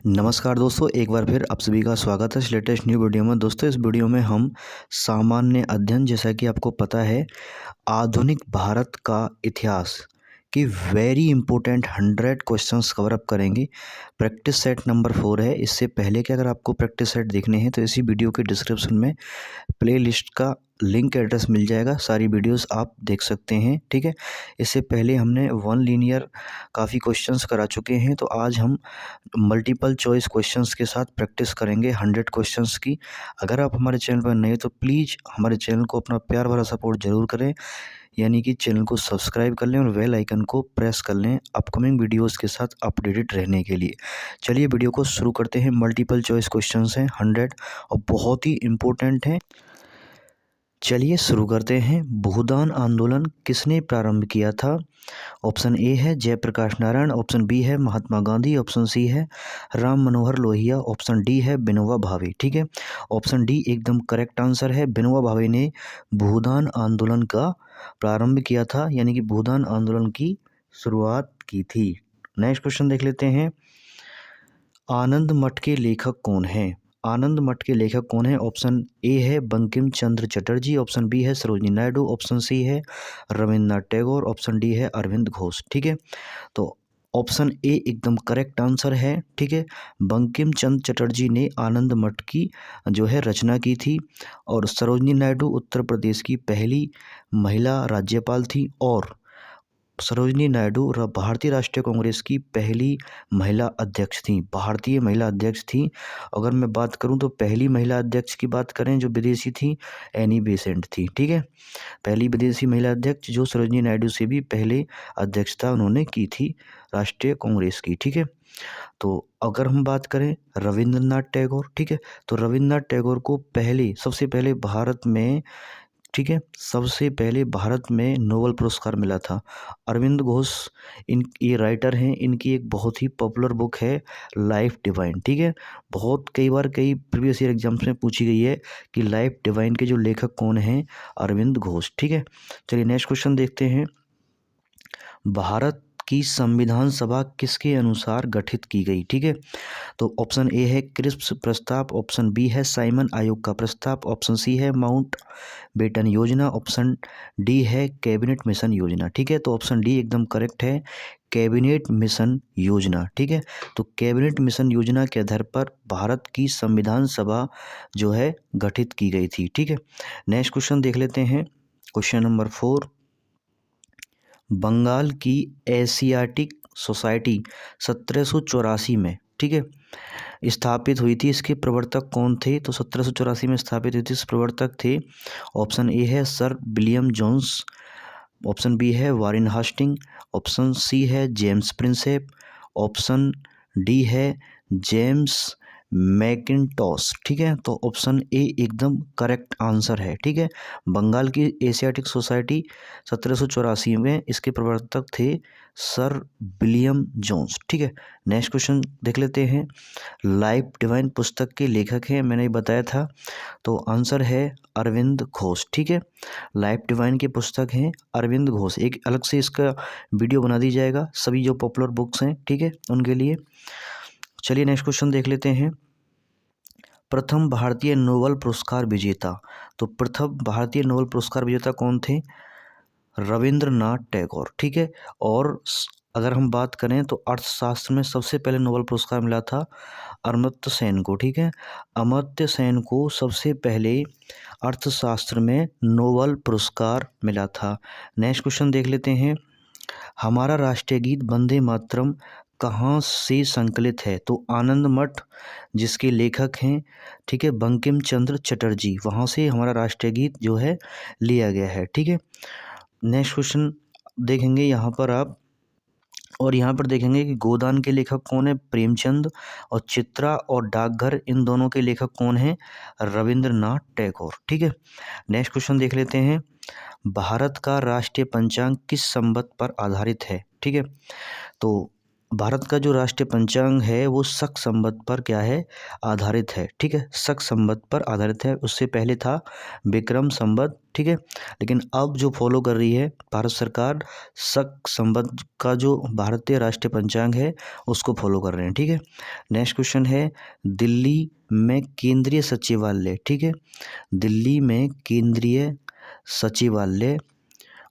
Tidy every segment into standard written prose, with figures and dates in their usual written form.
नमस्कार दोस्तों, एक बार फिर आप सभी का स्वागत है इस लेटेस्ट न्यू वीडियो में। दोस्तों, इस वीडियो में हम सामान्य अध्ययन, जैसा कि आपको पता है, आधुनिक भारत का इतिहास की very important 100 questions cover up करेंगे। प्रैक्टिस सेट नंबर 4 है। इससे पहले कि अगर आपको प्रैक्टिस सेट देखने हैं तो इसी वीडियो के डिस्क्रिप्शन में प्लेलिस्ट का लिंक एड्रेस मिल जाएगा, सारी वीडियोस आप देख सकते हैं। ठीक है, इससे पहले हमने वन लीनियर काफ़ी क्वेश्चंस करा चुके हैं, तो आज हम मल्टीपल चॉइस क्वेश्चंस के साथ प्रैक्टिस करेंगे 100 क्वेश्चंस की। अगर आप हमारे चैनल पर नए हैं तो प्लीज़ हमारे चैनल को अपना प्यार भरा सपोर्ट जरूर करें, यानी कि चैनल को सब्सक्राइब कर लें और बेल आइकन को प्रेस कर लें अपकमिंग वीडियोस के साथ अपडेटेड रहने के लिए। चलिए वीडियो को शुरू करते हैं। मल्टीपल चॉइस क्वेश्चंस हैं 100 और बहुत ही इंपॉर्टेंट हैं। चलिए शुरू करते हैं। भूदान आंदोलन किसने प्रारंभ किया था? ऑप्शन ए है जयप्रकाश नारायण, ऑप्शन बी है महात्मा गांधी, ऑप्शन सी है राम मनोहर लोहिया, ऑप्शन डी है विनोबा भावे। ठीक है, ऑप्शन डी एकदम करेक्ट आंसर है। विनोबा भावे ने भूदान आंदोलन का प्रारंभ किया था, यानी कि भूदान आंदोलन की शुरुआत की थी। नेक्स्ट क्वेश्चन देख लेते हैं। आनंद मठ के लेखक कौन है? आनंद मठ के लेखक कौन है? ऑप्शन ए है बंकिम चंद्र चटर्जी, ऑप्शन बी है सरोजिनी नायडू, ऑप्शन सी है रविन्द्रनाथ टैगोर, ऑप्शन डी है अरविंद घोष। ठीक है, तो ऑप्शन ए एकदम करेक्ट आंसर है। ठीक है, बंकिम चंद्र चटर्जी ने आनंद मठ की जो है रचना की थी, और सरोजिनी नायडू उत्तर प्रदेश की पहली महिला राज्यपाल थी, और सरोजिनी नायडू भारतीय राष्ट्रीय कांग्रेस की पहली महिला अध्यक्ष थी, भारतीय महिला अध्यक्ष थी। अगर मैं बात करूं तो पहली महिला अध्यक्ष की बात करें जो विदेशी थी, एनी बेसेंट थी। ठीक है, पहली विदेशी महिला अध्यक्ष जो सरोजिनी नायडू से भी पहले अध्यक्षता उन्होंने की थी राष्ट्रीय कांग्रेस की। ठीक है, तो अगर हम बात करें रविंद्रनाथ टैगोर, ठीक है, तो रविंद्रनाथ टैगोर को सबसे पहले भारत में, ठीक है, सबसे पहले भारत में नोबेल पुरस्कार मिला था। अरविंद घोष ये राइटर हैं, इनकी एक बहुत ही पॉपुलर बुक है लाइफ डिवाइन। ठीक है, बहुत कई बार कई प्रीवियस ईयर एग्जाम्स में पूछी गई है कि लाइफ डिवाइन के जो लेखक कौन हैं, अरविंद घोष। ठीक है, चलिए नेक्स्ट क्वेश्चन देखते हैं। भारत की संविधान सभा किसके अनुसार गठित की गई? ठीक है, तो ऑप्शन ए है क्रिप्स प्रस्ताव, ऑप्शन बी है साइमन आयोग का प्रस्ताव, ऑप्शन सी है माउंट बेटन योजना, ऑप्शन डी है कैबिनेट मिशन योजना। ठीक है, तो ऑप्शन डी एकदम करेक्ट है, कैबिनेट मिशन योजना। ठीक है, तो कैबिनेट मिशन योजना के आधार पर भारत की संविधान सभा जो है गठित की गई थी। ठीक है, नेक्स्ट क्वेश्चन देख लेते हैं। Question number 4। बंगाल की एशियाटिक सोसाइटी 1784 में, ठीक है, स्थापित हुई थी। इसके प्रवर्तक कौन थे? तो 1784 में स्थापित हुई थी, इस प्रवर्तक थे, ऑप्शन ए है sir William Jones, option B है वारेन हास्टिंग, ऑप्शन सी है जेम्स प्रिंसेप, ऑप्शन डी है जेम्स मैकिन्टॉश। ठीक है, तो ऑप्शन ए एकदम करेक्ट आंसर है। ठीक है, बंगाल की एशियाटिक सोसाइटी 1784 में, इसके प्रवर्तक थे सर विलियम जोन्स। ठीक है, नेक्स्ट क्वेश्चन देख लेते हैं। लाइफ डिवाइन पुस्तक के लेखक हैं, मैंने बताया था, तो आंसर है अरविंद घोष। ठीक है, लाइफ डिवाइन के पुस्तक हैं अरविंद घोष। एक अलग से इसका वीडियो बना दी जाएगा सभी जो पॉपुलर बुक्स हैं, ठीक है, उनके लिए। चलिए नेक्स्ट क्वेश्चन देख लेते हैं। प्रथम भारतीय नोबेल पुरस्कार विजेता, तो प्रथम भारतीय नोबेल पुरस्कार विजेता कौन थे? रविंद्रनाथ टैगोर। ठीक है, और अगर हम बात करें तो अर्थशास्त्र में सबसे पहले नोबेल पुरस्कार मिला था अमर्त्य सेन को। ठीक है, अमर्त्य सेन को सबसे पहले अर्थशास्त्र में नोबेल पुरस्कार मिला था। नेक्स्ट क्वेश्चन देख लेते हैं। हमारा राष्ट्रीय गीत वंदे मातरम कहाँ से संकलित है? तो आनंद मठ जिसके लेखक हैं, ठीक है, बंकिम चंद्र चटर्जी, वहाँ से हमारा राष्ट्रीय गीत जो है लिया गया है। ठीक है, नेक्स्ट क्वेश्चन देखेंगे यहाँ पर आप, और यहाँ पर देखेंगे कि गोदान के लेखक कौन है? प्रेमचंद। और चित्रा और डाकघर, इन दोनों के लेखक कौन हैं? रविंद्रनाथ टैगोर। ठीक है, नेक्स्ट क्वेश्चन देख लेते हैं। भारत का राष्ट्रीय पंचांग किस संवत पर आधारित है? ठीक है, तो भारत का जो राष्ट्रीय पंचांग है वो शक संवत पर क्या है, आधारित है। ठीक है, शक संवत पर आधारित है। उससे पहले था विक्रम संवत। ठीक है, लेकिन अब जो फॉलो कर रही है भारत सरकार, शक संवत का जो भारतीय राष्ट्रीय पंचांग है उसको फॉलो कर रहे हैं। ठीक है, नेक्स्ट क्वेश्चन है, दिल्ली में केंद्रीय सचिवालय, ठीक है, दिल्ली में केंद्रीय सचिवालय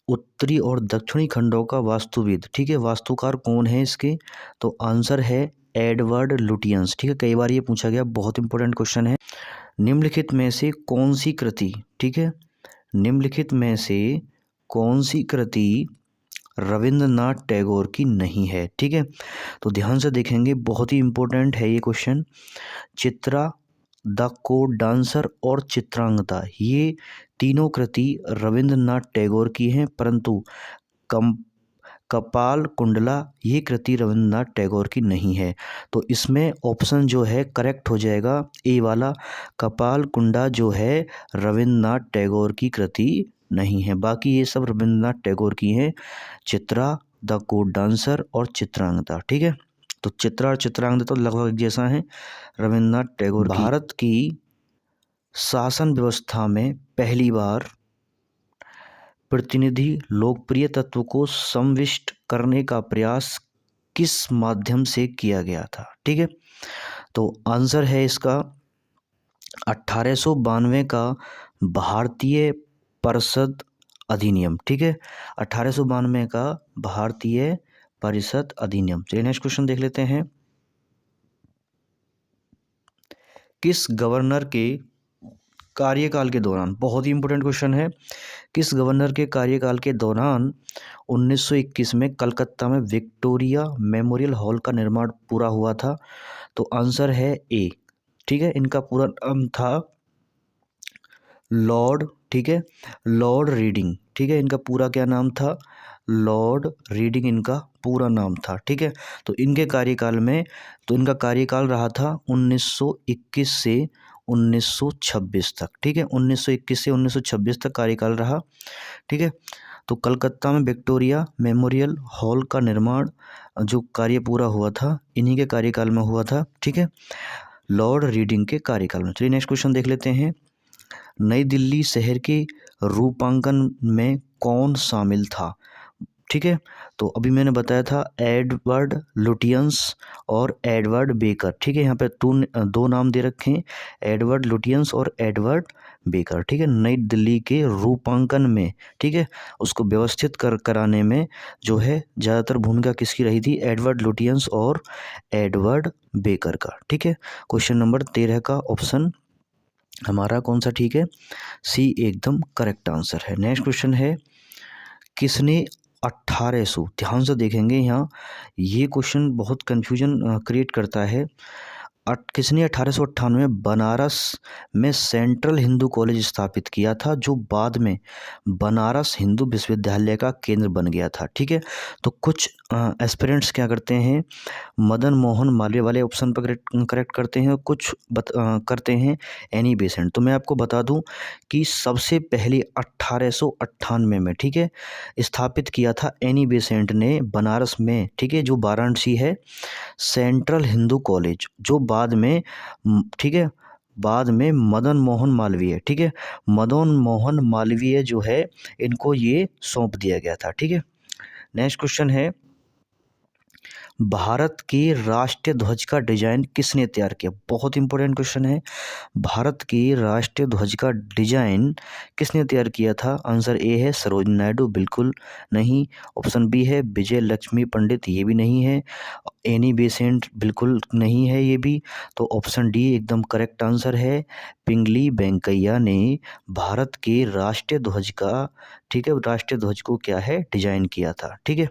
उत्तरी और दक्षिणी खंडों का वास्तुविद, ठीक है, वास्तुकार कौन है इसके, तो आंसर है एडवर्ड लुटियंस। ठीक है, कई बार ये पूछा गया, बहुत इंपॉर्टेंट क्वेश्चन है। निम्नलिखित में से कौन सी कृति, ठीक है, निम्नलिखित में से कौन सी कृति रविंद्रनाथ टैगोर की नहीं है। ठीक है, तो ध्यान से देखेंगे, बहुत ही इंपॉर्टेंट है ये question. Chitra, the code dancer और चित्रांगदा, ये तीनों कृति रविंद्रनाथ टैगोर की हैं, परंतु कम कपाल कुंडला ये कृति रविंद्रनाथ टैगोर की नहीं है। तो इसमें ऑप्शन जो है करेक्ट हो जाएगा ए वाला, कपाल कुंडा जो है रविंद्रनाथ टैगोर की कृति नहीं है। बाकी ये सब रविंद्रनाथ टैगोर की हैं, चित्रा, द कोड डांसर और चित्रांगदा। ठीक है, तो चित्रा और चित्रांगदा तो लगभग एक जैसा है, रविंद्रनाथ टैगोर की। भारत की शासन व्यवस्था में पहली बार प्रतिनिधि लोकप्रिय तत्व को समाविष्ट करने का प्रयास किस माध्यम से किया गया था। ठीक है, तो आंसर है इसका 1892 का भारतीय परिषद अधिनियम। ठीक है, 1892 का भारतीय परिषद अधिनियम। चलिए नेक्स्ट क्वेश्चन देख लेते हैं, किस गवर्नर के कार्यकाल के दौरान, बहुत ही इंपॉर्टेंट क्वेश्चन है, किस गवर्नर के कार्यकाल के दौरान 1921 में कलकत्ता में विक्टोरिया मेमोरियल हॉल का निर्माण पूरा हुआ था, तो आंसर है ए। ठीक है, इनका पूरा नाम था लॉर्ड, ठीक है, लॉर्ड रीडिंग। ठीक है, इनका पूरा क्या नाम था, लॉर्ड रीडिंग इनका पूरा नाम था। ठीक है, तो इनके कार्यकाल में, तो इनका कार्यकाल रहा था 1921 से 1926 तक। ठीक है, 1921 से 1926 तक कार्यकाल रहा। ठीक है, तो कलकत्ता में विक्टोरिया मेमोरियल हॉल का निर्माण जो कार्य पूरा हुआ था इन्हीं के कार्यकाल में हुआ था। ठीक है, लॉर्ड रीडिंग के कार्यकाल में। चलिए नेक्स्ट क्वेश्चन देख लेते हैं, नई दिल्ली शहर के रूपांकन में कौन शामिल था। ठीक है, तो अभी मैंने बताया था एडवर्ड लुटियंस और एडवर्ड बेकर। ठीक है, यहाँ पे दो नाम दे रखे हैं, एडवर्ड लुटियंस और एडवर्ड बेकर। ठीक है, नई दिल्ली के रूपांकन में, ठीक है, उसको व्यवस्थित कराने में जो है ज़्यादातर भूमिका किसकी रही थी, एडवर्ड लुटियंस और एडवर्ड बेकर का। ठीक है, क्वेश्चन नंबर 13 का ऑप्शन हमारा कौन सा ठीक है, सी एकदम करेक्ट आंसर है। नेक्स्ट क्वेश्चन है, किसने 1800, ध्यान से देखेंगे यहाँ, ये क्वेश्चन बहुत कन्फ्यूजन क्रिएट करता है। किसने 1898 बनारस में सेंट्रल हिंदू कॉलेज स्थापित किया था, जो बाद में बनारस हिंदू विश्वविद्यालय का केंद्र बन गया था। ठीक है, तो कुछ एस्पिरेंट्स क्या करते हैं, मदन मोहन मालवीय वाले ऑप्शन पर करेक्ट करते हैं, कुछ करते हैं एनी बेसेंट। तो मैं आपको बता दूं कि सबसे पहले 1898 में, ठीक है, स्थापित किया था एनी बेसेंट ने बनारस में। ठीक है, जो वाराणसी है, सेंट्रल हिंदू कॉलेज, जो बाद में ठीक है, बाद में मदन मोहन मालवीय, ठीक है, मदन मोहन मालवीय जो है इनको ये सौंप दिया गया था। ठीक है, नेक्स्ट क्वेश्चन है, भारत के राष्ट्रीय ध्वज का डिजाइन किसने तैयार किया। बहुत इंपॉर्टेंट क्वेश्चन है, भारत के राष्ट्रीय ध्वज का डिजाइन किसने तैयार किया था, आंसर ए है सरोजिनी नायडू, बिल्कुल नहीं। ऑप्शन बी है विजय लक्ष्मी पंडित, ये भी नहीं है। एनी बेसेंट, बिल्कुल नहीं है ये भी। तो ऑप्शन डी एकदम करेक्ट आंसर है, पिंगली वेंकैया ने भारत के राष्ट्रीय ध्वज का, ठीक है, राष्ट्रीय ध्वज को क्या है डिजाइन किया था। ठीक है,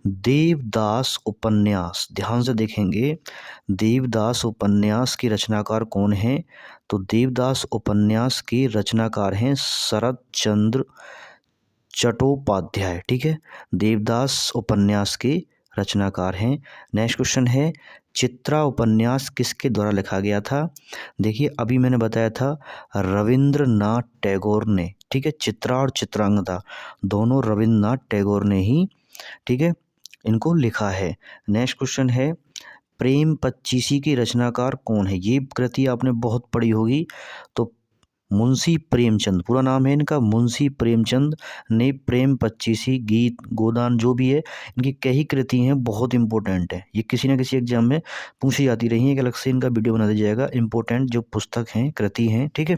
देवदास उपन्यास, ध्यान से देखेंगे, देवदास उपन्यास के रचनाकार कौन हैं, तो देवदास उपन्यास के रचनाकार हैं शरद चंद्र चट्टोपाध्याय। ठीक है, देवदास उपन्यास के रचनाकार हैं। नेक्स्ट क्वेश्चन है, चित्रा उपन्यास किसके द्वारा लिखा गया था। देखिए अभी मैंने बताया था रविंद्रनाथ टैगोर ने। ठीक है, चित्रा और चित्रांगदा दोनों रविंद्रनाथ टैगोर ने ही, ठीक है, इनको लिखा है। नेक्स्ट क्वेश्चन है, प्रेम पच्चीसी के रचनाकार कौन है? ये कृति आपने बहुत पढ़ी होगी। तो मुंशी प्रेमचंद, पूरा नाम है इनका मुंशी प्रेमचंद ने प्रेम पच्चीसी, गीत, गोदान जो भी है, इनकी कई कृति हैं, बहुत इंपॉर्टेंट है। ये किसी ना किसी एग्जाम में पूछी जाती रही है, कि अलग से इनका वीडियो बना दिया जाएगा। इंपॉर्टेंट जो पुस्तक हैं, कृति हैं, ठीक है।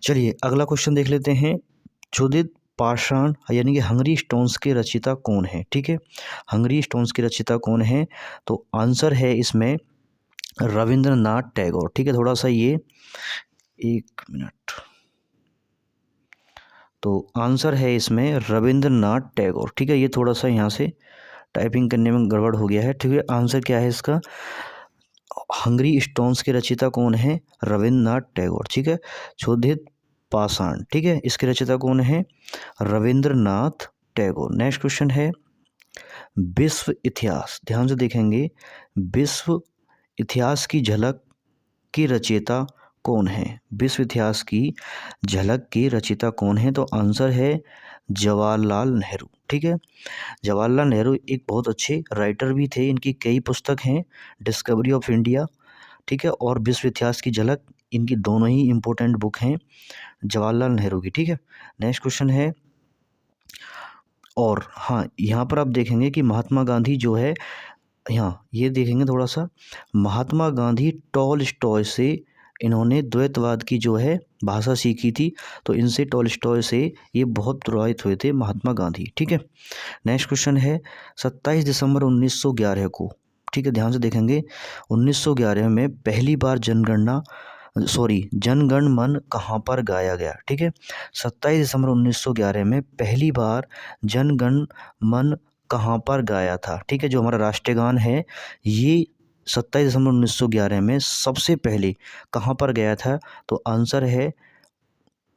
चलिए अगला क्वेश्चन देख लेते हैं। क्षुधित पाषाण यानी कि हंगरी स्टोन्स के रचयिता कौन है? ठीक है, हंगरी स्टोन्स के रचयिता कौन है? तो आंसर है इसमें रविंद्रनाथ टैगोर। ठीक है, थोड़ा सा ये 1 मिनट, तो आंसर है इसमें रविंद्रनाथ टैगोर। ठीक है, ये थोड़ा सा यहाँ से टाइपिंग करने में गड़बड़ हो गया है। ठीक है, आंसर क्या है इसका? हंगरी स्टोन्स के रचयिता कौन है? रविंद्रनाथ टैगोर। ठीक है, क्षुधित पाषाण, ठीक है, इसके रचयिता कौन है? रविंद्रनाथ टैगोर। नेक्स्ट क्वेश्चन है, विश्व इतिहास, ध्यान से देखेंगे, विश्व इतिहास की झलक की रचयिता कौन है? विश्व इतिहास की झलक की रचयिता कौन है? तो आंसर है जवाहरलाल नेहरू। ठीक है, जवाहरलाल नेहरू एक बहुत अच्छे राइटर भी थे। इनकी कई पुस्तक हैं, डिस्कवरी ऑफ इंडिया, ठीक है, और विश्व इतिहास की झलक, इनकी दोनों ही इम्पोर्टेंट बुक हैं जवाहरलाल नेहरू की। ठीक है, नेक्स्ट क्वेश्चन है, और हाँ यहाँ पर आप देखेंगे कि महात्मा गांधी जो है, यहाँ ये देखेंगे थोड़ा सा, महात्मा गांधी टॉलस्टॉय से इन्होंने द्वैतवाद की जो है भाषा सीखी थी। तो इनसे, टॉलस्टॉय से ये बहुत प्रभावित हुए थे महात्मा गांधी। ठीक है, नेक्स्ट क्वेश्चन है, 27 दिसंबर 1911 को, ठीक है, ध्यान से देखेंगे, 1911 में पहली बार जनगण मन कहाँ पर गाया गया? ठीक है, 27 दिसंबर 1911 में पहली बार जनगण मन कहाँ पर गाया था? ठीक है, जो हमारा राष्ट्रीय गान है, ये 27 दिसंबर 1911 में सबसे पहले कहाँ पर गया था? तो आंसर है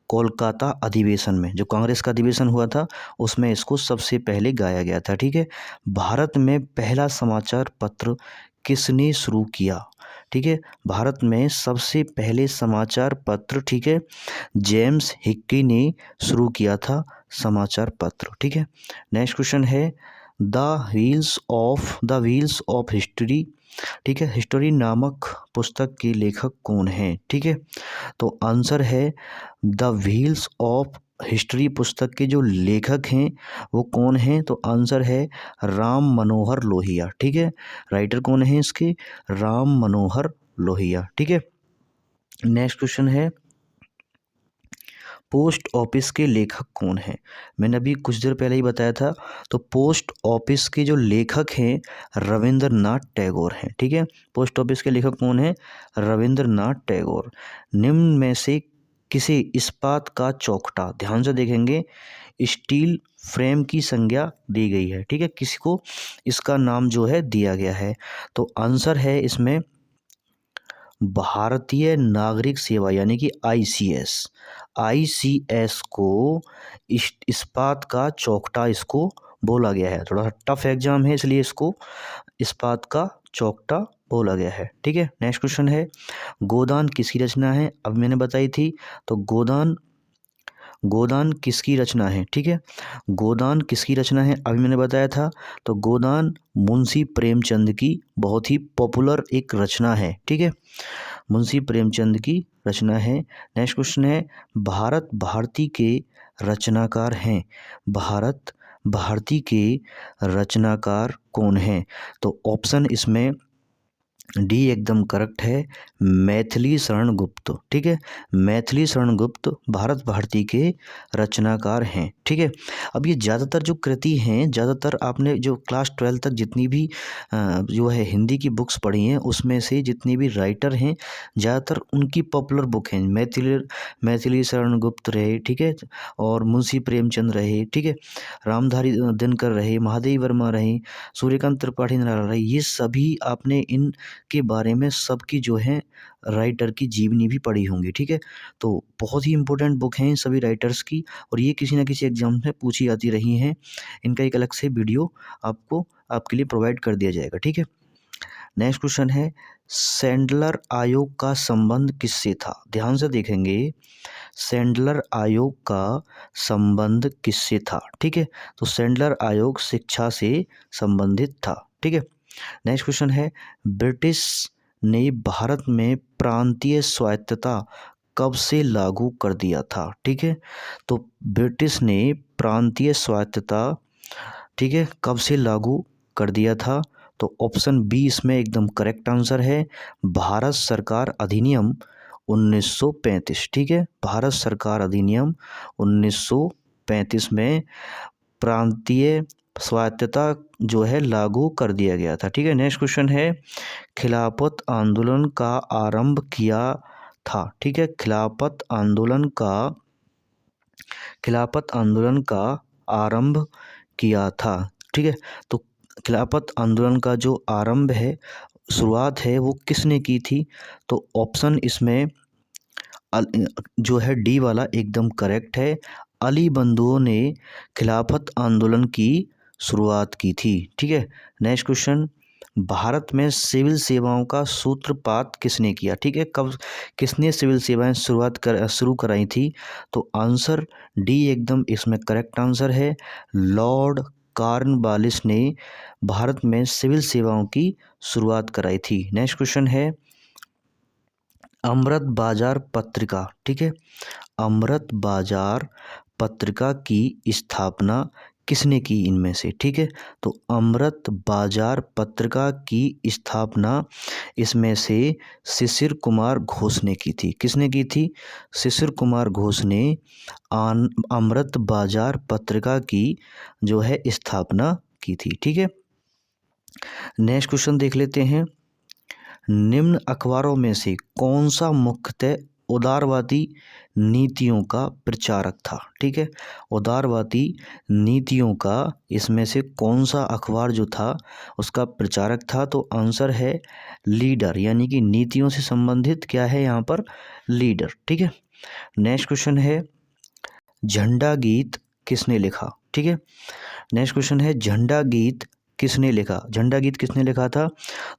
कोलकाता अधिवेशन में, जो कांग्रेस का अधिवेशन हुआ था, उसमें इसको सबसे पहले गाया गया था। ठीक है, भारत में पहला समाचार पत्र किसने शुरू किया? ठीक है, भारत में सबसे पहले समाचार पत्र, ठीक है, जेम्स हिक्की ने शुरू किया था समाचार पत्र। ठीक है, नेक्स्ट क्वेश्चन है, द व्हील्स ऑफ हिस्ट्री, ठीक है, हिस्ट्री नामक पुस्तक के लेखक कौन है? ठीक है, तो आंसर है द व्हील्स ऑफ हिस्ट्री पुस्तक के जो लेखक हैं वो कौन हैं? तो आंसर है राम मनोहर लोहिया। ठीक है, राइटर कौन है इसके? राम मनोहर लोहिया। ठीक है, नेक्स्ट क्वेश्चन है, पोस्ट ऑफिस के लेखक कौन हैं? मैंने अभी कुछ देर पहले ही बताया था। तो पोस्ट ऑफिस के जो लेखक हैं, रविंद्रनाथ टैगोर हैं। ठीक है, पोस्ट ऑफिस के लेखक कौन हैं? रविंद्रनाथ टैगोर। निम्न में से किसे इस्पात का चौखटा, ध्यान से देखेंगे, स्टील फ्रेम की संज्ञा दी गई है? ठीक है, किसी को इसका नाम जो है दिया गया है? तो आंसर है इसमें भारतीय नागरिक सेवा यानी कि आईसीएस को इस्पात का चौखटा इसको बोला गया है। थोड़ा सा टफ एग्जाम है, इसलिए इसको इस्पात का चौखटा बोला गया है। ठीक है, नेक्स्ट क्वेश्चन है, गोदान किसकी रचना है? अब मैंने बताई थी। तो गोदान किसकी रचना है? ठीक है, गोदान किसकी रचना है अभी मैंने बताया था। तो गोदान मुंशी प्रेमचंद की बहुत ही पॉपुलर एक रचना है। ठीक है, मुंशी प्रेमचंद की रचना है। नेक्स्ट क्वेश्चन है, भारत भारती के रचनाकार हैं, भारत भारती के रचनाकार कौन हैं? तो ऑप्शन इसमें डी एकदम करेक्ट है, मैथिली शरण गुप्त। ठीक है, मैथिली शरण गुप्त भारत भारती के रचनाकार हैं। ठीक है, अब ये ज़्यादातर जो कृति हैं, ज़्यादातर आपने जो क्लास 12 तक जितनी भी जो है हिंदी की बुक्स पढ़ी हैं, उसमें से जितनी भी राइटर हैं, ज़्यादातर उनकी पॉपुलर बुक हैं। मैथिली शरण गुप्त रहे, ठीक है, और मुंशी प्रेमचंद रहे, ठीक है, रामधारी दिनकर रहे, महादेवी वर्मा रहे, सूर्यकांत त्रिपाठी निराला रहे, ये सभी आपने इन के बारे में सबकी जो है राइटर की जीवनी भी पढ़ी होंगी। ठीक है, तो बहुत ही इंपॉर्टेंट बुक हैं इन सभी राइटर्स की, और ये किसी ना किसी एग्जाम में पूछी जाती रही हैं। इनका एक अलग से वीडियो आपके लिए प्रोवाइड कर दिया जाएगा। ठीक है, नेक्स्ट क्वेश्चन है सैंडलर आयोग का संबंध किससे था। ध्यान से देखेंगे, सैंडलर आयोग का संबंध किससे था। ठीक है, तो सैंडलर आयोग शिक्षा से संबंधित था। ठीक है, नेक्स्ट क्वेश्चन है ब्रिटिश ने भारत में प्रांतीय स्वायत्तता कब से लागू कर दिया था। ठीक है, तो ब्रिटिश ने प्रांतीय स्वायत्तता, ठीक है, कब से लागू कर दिया था। तो ऑप्शन बी इसमें एकदम करेक्ट आंसर है, भारत सरकार अधिनियम 1935। ठीक है, भारत सरकार अधिनियम 1935 में प्रांतीय स्वायत्तता जो है लागू कर दिया गया था। ठीक है, नेक्स्ट क्वेश्चन है खिलाफत आंदोलन का आरंभ किया था। ठीक है, खिलाफत आंदोलन का आरंभ किया था। ठीक है, तो खिलाफत आंदोलन का जो आरंभ है, शुरुआत है, वो किसने की थी। तो ऑप्शन इसमें जो है डी वाला एकदम करेक्ट है, अली बंधुओं ने खिलाफत आंदोलन की शुरुआत की थी। ठीक है, नेक्स्ट क्वेश्चन भारत में सिविल सेवाओं का सूत्रपात किसने किया। ठीक है, कब किसने सिविल सेवाएं शुरू कराई थी। तो आंसर डी एकदम इसमें करेक्ट आंसर है, लॉर्ड कॉर्नवालिस ने भारत में सिविल सेवाओं की शुरुआत कराई थी। नेक्स्ट क्वेश्चन है अमृत बाजार पत्रिका। ठीक है, अमृत बाजार पत्रिका की स्थापना किसने की इनमें से। ठीक है, तो अमृत बाजार पत्रिका की स्थापना इसमें से शिशिर कुमार घोष ने की थी। किसने की थी, शिशिर कुमार घोष ने अमृत बाजार पत्रिका की जो है स्थापना की थी। ठीक है, नेक्स्ट क्वेश्चन देख लेते हैं निम्न अखबारों में से कौन सा मुख्यतः उदारवादी नीतियों का प्रचारक था। ठीक है, उदारवादी नीतियों का इसमें से कौन सा अखबार जो था उसका प्रचारक था। तो आंसर है लीडर, यानी कि नीतियों से संबंधित क्या है यहाँ पर, लीडर। ठीक है, नेक्स्ट क्वेश्चन है झंडा गीत किसने लिखा। ठीक है, नेक्स्ट क्वेश्चन है झंडा गीत किसने लिखा। झंडा गीत किसने लिखा था।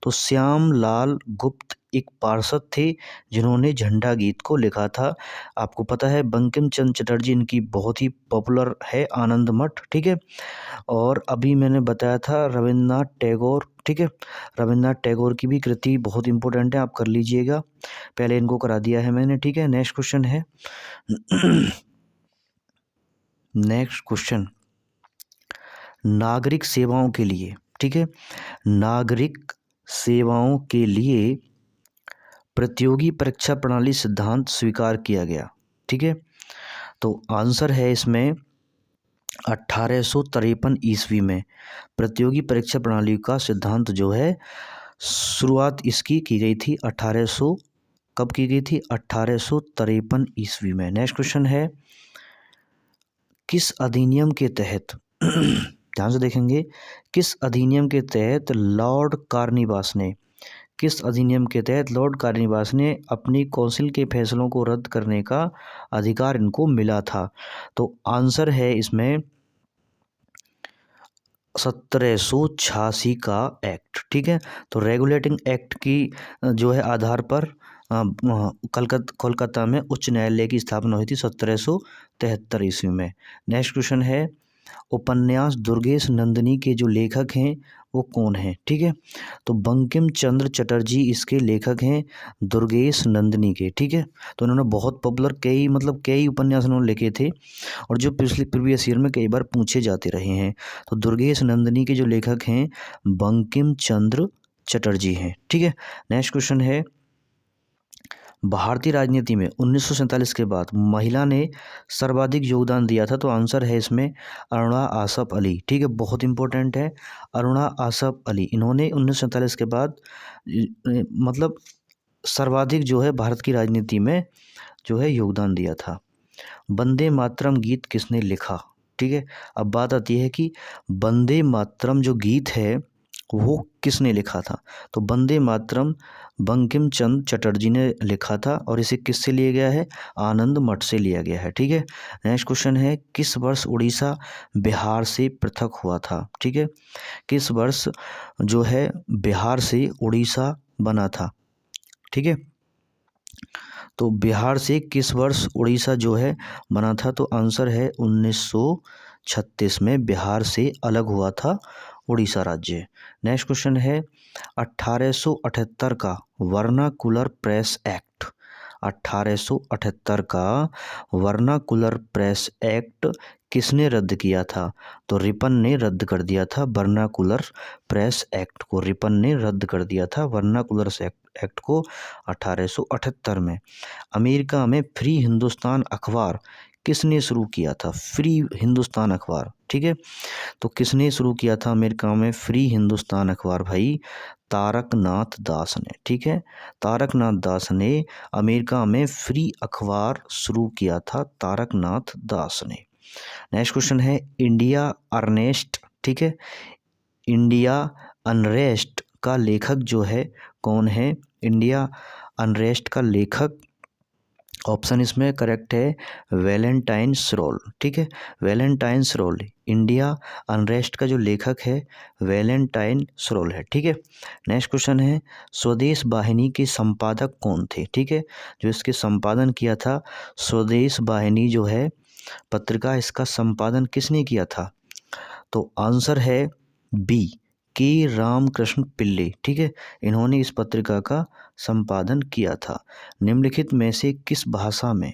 तो श्याम लाल गुप्त एक पार्षद थे जिन्होंने झंडा गीत को लिखा था। आपको पता है बंकिम चंद्र चटर्जी इनकी बहुत ही पॉपुलर है आनंद मठ। ठीक है, और अभी मैंने बताया था रविन्द्रनाथ टैगोर। ठीक है, रविन्द्रनाथ टैगोर की भी कृति बहुत इंपॉर्टेंट है, आप कर लीजिएगा, पहले इनको करा दिया है मैंने। ठीक है, नेक्स्ट क्वेश्चन है नेक्स्ट क्वेश्चन नागरिक सेवाओं के लिए। ठीक है, नागरिक सेवाओं के लिए प्रतियोगी परीक्षा प्रणाली सिद्धांत स्वीकार किया गया। ठीक है, तो आंसर है इसमें 1853 ईस्वी में प्रतियोगी परीक्षा प्रणाली का सिद्धांत जो है शुरुआत इसकी की गई थी। कब की गई थी, 1853 ईस्वी में। नेक्स्ट क्वेश्चन है किस अधिनियम के तहत ध्यान से देखेंगे, किस अधिनियम के तहत लॉर्ड कार्निवास ने अपनी काउंसिल के फैसलों को रद्द करने का अधिकार इनको मिला था। तो आंसर है इसमें 1786 का एक्ट। ठीक है, तो रेगुलेटिंग एक्ट की जो है आधार पर कोलकाता में उच्च न्यायालय की स्थापना हुई थी 1773 ईस्वी में। नेक्स्ट क्वेश्चन है उपन्यास दुर्गेश नंदिनी के जो लेखक हैं वो कौन हैं। ठीक है, तो बंकिम चंद्र चटर्जी इसके लेखक हैं दुर्गेश नंदिनी के। ठीक है, तो उन्होंने बहुत पॉपुलर कई उपन्यास उन्होंने लिखे थे और जो प्रीवियस ईयर में कई बार पूछे जाते रहे हैं। तो दुर्गेश नंदिनी के जो लेखक हैं बंकिम चंद्र चटर्जी हैं। ठीक है, नेक्स्ट क्वेश्चन है भारतीय राजनीति में 1947 के बाद महिला ने सर्वाधिक योगदान दिया था। तो आंसर है इसमें अरुणा आसफ अली। ठीक है, बहुत इंपॉर्टेंट है, अरुणा आसफ अली, इन्होंने 1947 के बाद मतलब सर्वाधिक जो है भारत की राजनीति में जो है योगदान दिया था। वंदे मातरम गीत किसने लिखा। ठीक है, अब बात आती है कि वंदे मातरम जो गीत है वो किसने लिखा था? तो वंदे मातरम बंकिम चंद्र चटर्जी ने लिखा था और इसे किससे लिया गया है? आनंद मठ से लिया गया है। ठीक है। नेक्स्ट क्वेश्चन है, किस वर्ष उड़ीसा बिहार से पृथक हुआ था? ठीक है, किस वर्ष जो है बिहार से उड़ीसा बना था? ठीक है, तो बिहार से किस वर्ष उड़ीसा जो है बना था? तो आंसर है 1936 में बिहार से अलग हुआ था उड़ीसा राज्य। नेक्स्ट क्वेश्चन है, 1878 का वर्नाकुलर प्रेस एक्ट, 1878 का वर्नाकुलर प्रेस एक्ट किसने रद्द किया था? तो रिपन ने रद्द कर दिया था वर्नाकुलर प्रेस एक्ट को। रिपन ने रद्द कर दिया था वर्नाकुलर एक्ट को 1878 में। अमेरिका में फ्री हिंदुस्तान अखबार किसने शुरू किया था? फ्री हिंदुस्तान अखबार। ठीक है, तो किसने शुरू किया था अमेरिका में फ्री हिंदुस्तान अखबार? भाई तारकनाथ दास ने। ठीक है, तारकनाथ दास ने अमेरिका में फ्री अखबार शुरू किया था, तारकनाथ दास ने। नेक्स्ट क्वेश्चन है, इंडिया अनरेस्ट, ठीक है, इंडिया अनरेस्ट का लेखक जो है कौन है? इंडिया अनरेस्ट का लेखक, ऑप्शन इसमें करेक्ट है वैलेंटाइन सरोल। ठीक है, वैलेंटाइन सरोल इंडिया अनरेस्ट का जो लेखक है वैलेंटाइन सरोल है। ठीक है, नेक्स्ट क्वेश्चन है, स्वदेश वाहिनी के संपादक कौन थे? ठीक है, जो इसके संपादन किया था, स्वदेश वाहिनी जो है पत्रिका, इसका संपादन किसने किया था? तो आंसर है बी, के रामकृष्ण पिल्ले। ठीक है, इन्होंने इस पत्रिका का संपादन किया था। निम्नलिखित में से किस भाषा में,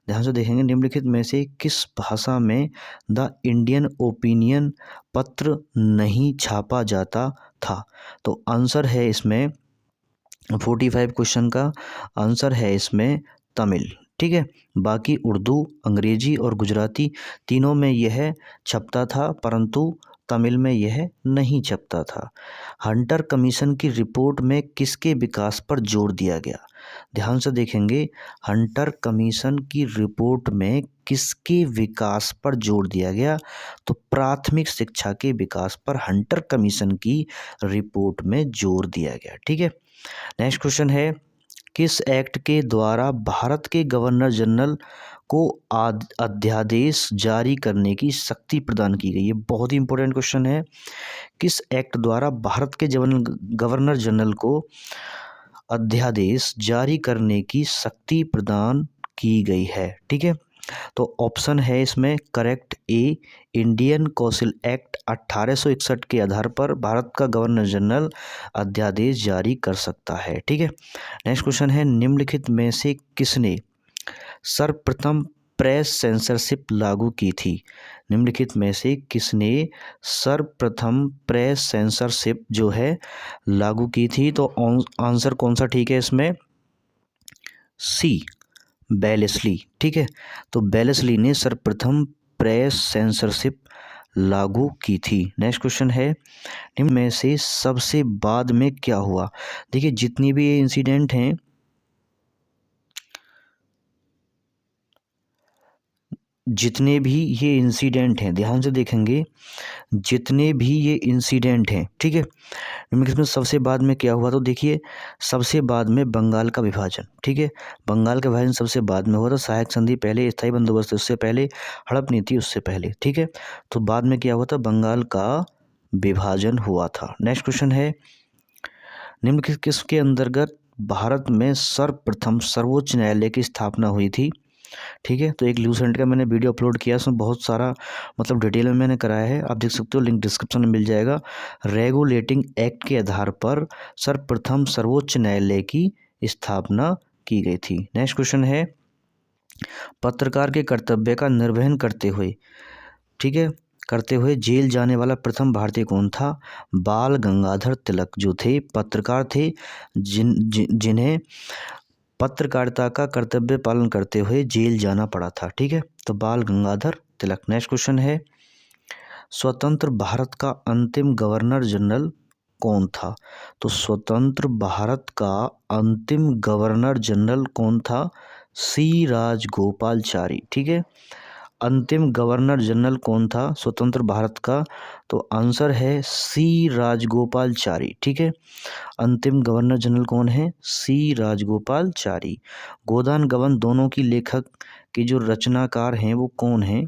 ध्यान से देखेंगे, निम्नलिखित में से किस भाषा में द इंडियन ओपिनियन पत्र नहीं छापा जाता था? तो आंसर है इसमें 45 क्वेश्चन का आंसर है इसमें तमिल। ठीक है, बाकी उर्दू, अंग्रेजी और गुजराती तीनों में यह छपता था, परंतु तमिल में यह नहीं छपता था। हंटर कमीशन की रिपोर्ट में किसके विकास पर जोर दिया गया? ध्यान से देखेंगे, हंटर कमीशन की रिपोर्ट में किसके विकास पर जोर दिया गया? तो प्राथमिक शिक्षा के विकास पर हंटर कमीशन की रिपोर्ट में जोर दिया गया। ठीक है, नेक्स्ट क्वेश्चन है, किस एक्ट के द्वारा भारत के गवर्नर जनरल को अध्यादेश जारी करने की शक्ति प्रदान की गई? ये बहुत ही इंपॉर्टेंट क्वेश्चन है। किस एक्ट द्वारा भारत के गवर्नर जनरल को अध्यादेश जारी करने की शक्ति प्रदान की गई है? ठीक है, तो ऑप्शन है इसमें करेक्ट ए, इंडियन कौंसिल एक्ट 1861 के आधार पर भारत का गवर्नर जनरल अध्यादेश जारी कर सकता है। ठीक है, नेक्स्ट क्वेश्चन है, निम्नलिखित में से किसने सर्वप्रथम प्रेस सेंसरशिप लागू की थी? निम्नलिखित में से किसने सर्वप्रथम प्रेस सेंसरशिप जो है लागू की थी? तो आंसर कौन सा ठीक है इसमें? सी, बेलेस्ली। ठीक है, तो बेलेस्ली ने सर्वप्रथम प्रेस सेंसरशिप लागू की थी। नेक्स्ट क्वेश्चन है, निम्न में से सबसे बाद में क्या हुआ? देखिए, जितनी भी ये इंसिडेंट हैं, जितने भी ये इंसिडेंट हैं, ध्यान से देखेंगे, जितने भी ये इंसिडेंट हैं, ठीक है, इनमें सबसे बाद में क्या हुआ? तो देखिए, सबसे बाद में बंगाल का विभाजन। ठीक है, बंगाल का विभाजन सबसे बाद में हुआ था। सहायक संधि पहले, स्थायी बंदोबस्त उससे पहले, हड़प नीति उससे पहले। ठीक है, तो बाद में क्या हुआ था? बंगाल का विभाजन हुआ था। नेक्स्ट क्वेश्चन है, निम्न किसके अंतर्गत भारत में सर्वप्रथम सर्वोच्च न्यायालय की स्थापना हुई थी? ठीक है, तो एक ल्यूसेंट का मैंने वीडियो अपलोड किया, उसमें बहुत सारा मतलब डिटेल में मैंने कराया है, आप देख सकते हो, लिंक डिस्क्रिप्शन में मिल जाएगा। रेगुलेटिंग एक्ट के आधार पर सर्वप्रथम सर्वोच्च न्यायालय की स्थापना की गई थी। नेक्स्ट क्वेश्चन है, पत्रकार के कर्तव्य का निर्वहन करते हुए, ठीक है, करते हुए जेल जाने वाला प्रथम भारतीय कौन था? बाल गंगाधर तिलक जो थे, पत्रकार थे जिन्हें पत्रकारिता का कर्तव्य पालन करते हुए जेल जाना पड़ा था। ठीक है, तो बाल गंगाधर तिलक। नेक्स्ट क्वेश्चन है, स्वतंत्र भारत का अंतिम गवर्नर जनरल कौन था? तो स्वतंत्र भारत का अंतिम गवर्नर जनरल कौन था? सी राजगोपालाचारी। ठीक है, अंतिम गवर्नर जनरल कौन था स्वतंत्र भारत का? तो आंसर है सी राजगोपालचारी। ठीक है, अंतिम गवर्नर जनरल कौन है? सी राजगोपालचारी। गोदान गबन दोनों की लेखक की जो रचनाकार हैं वो कौन है?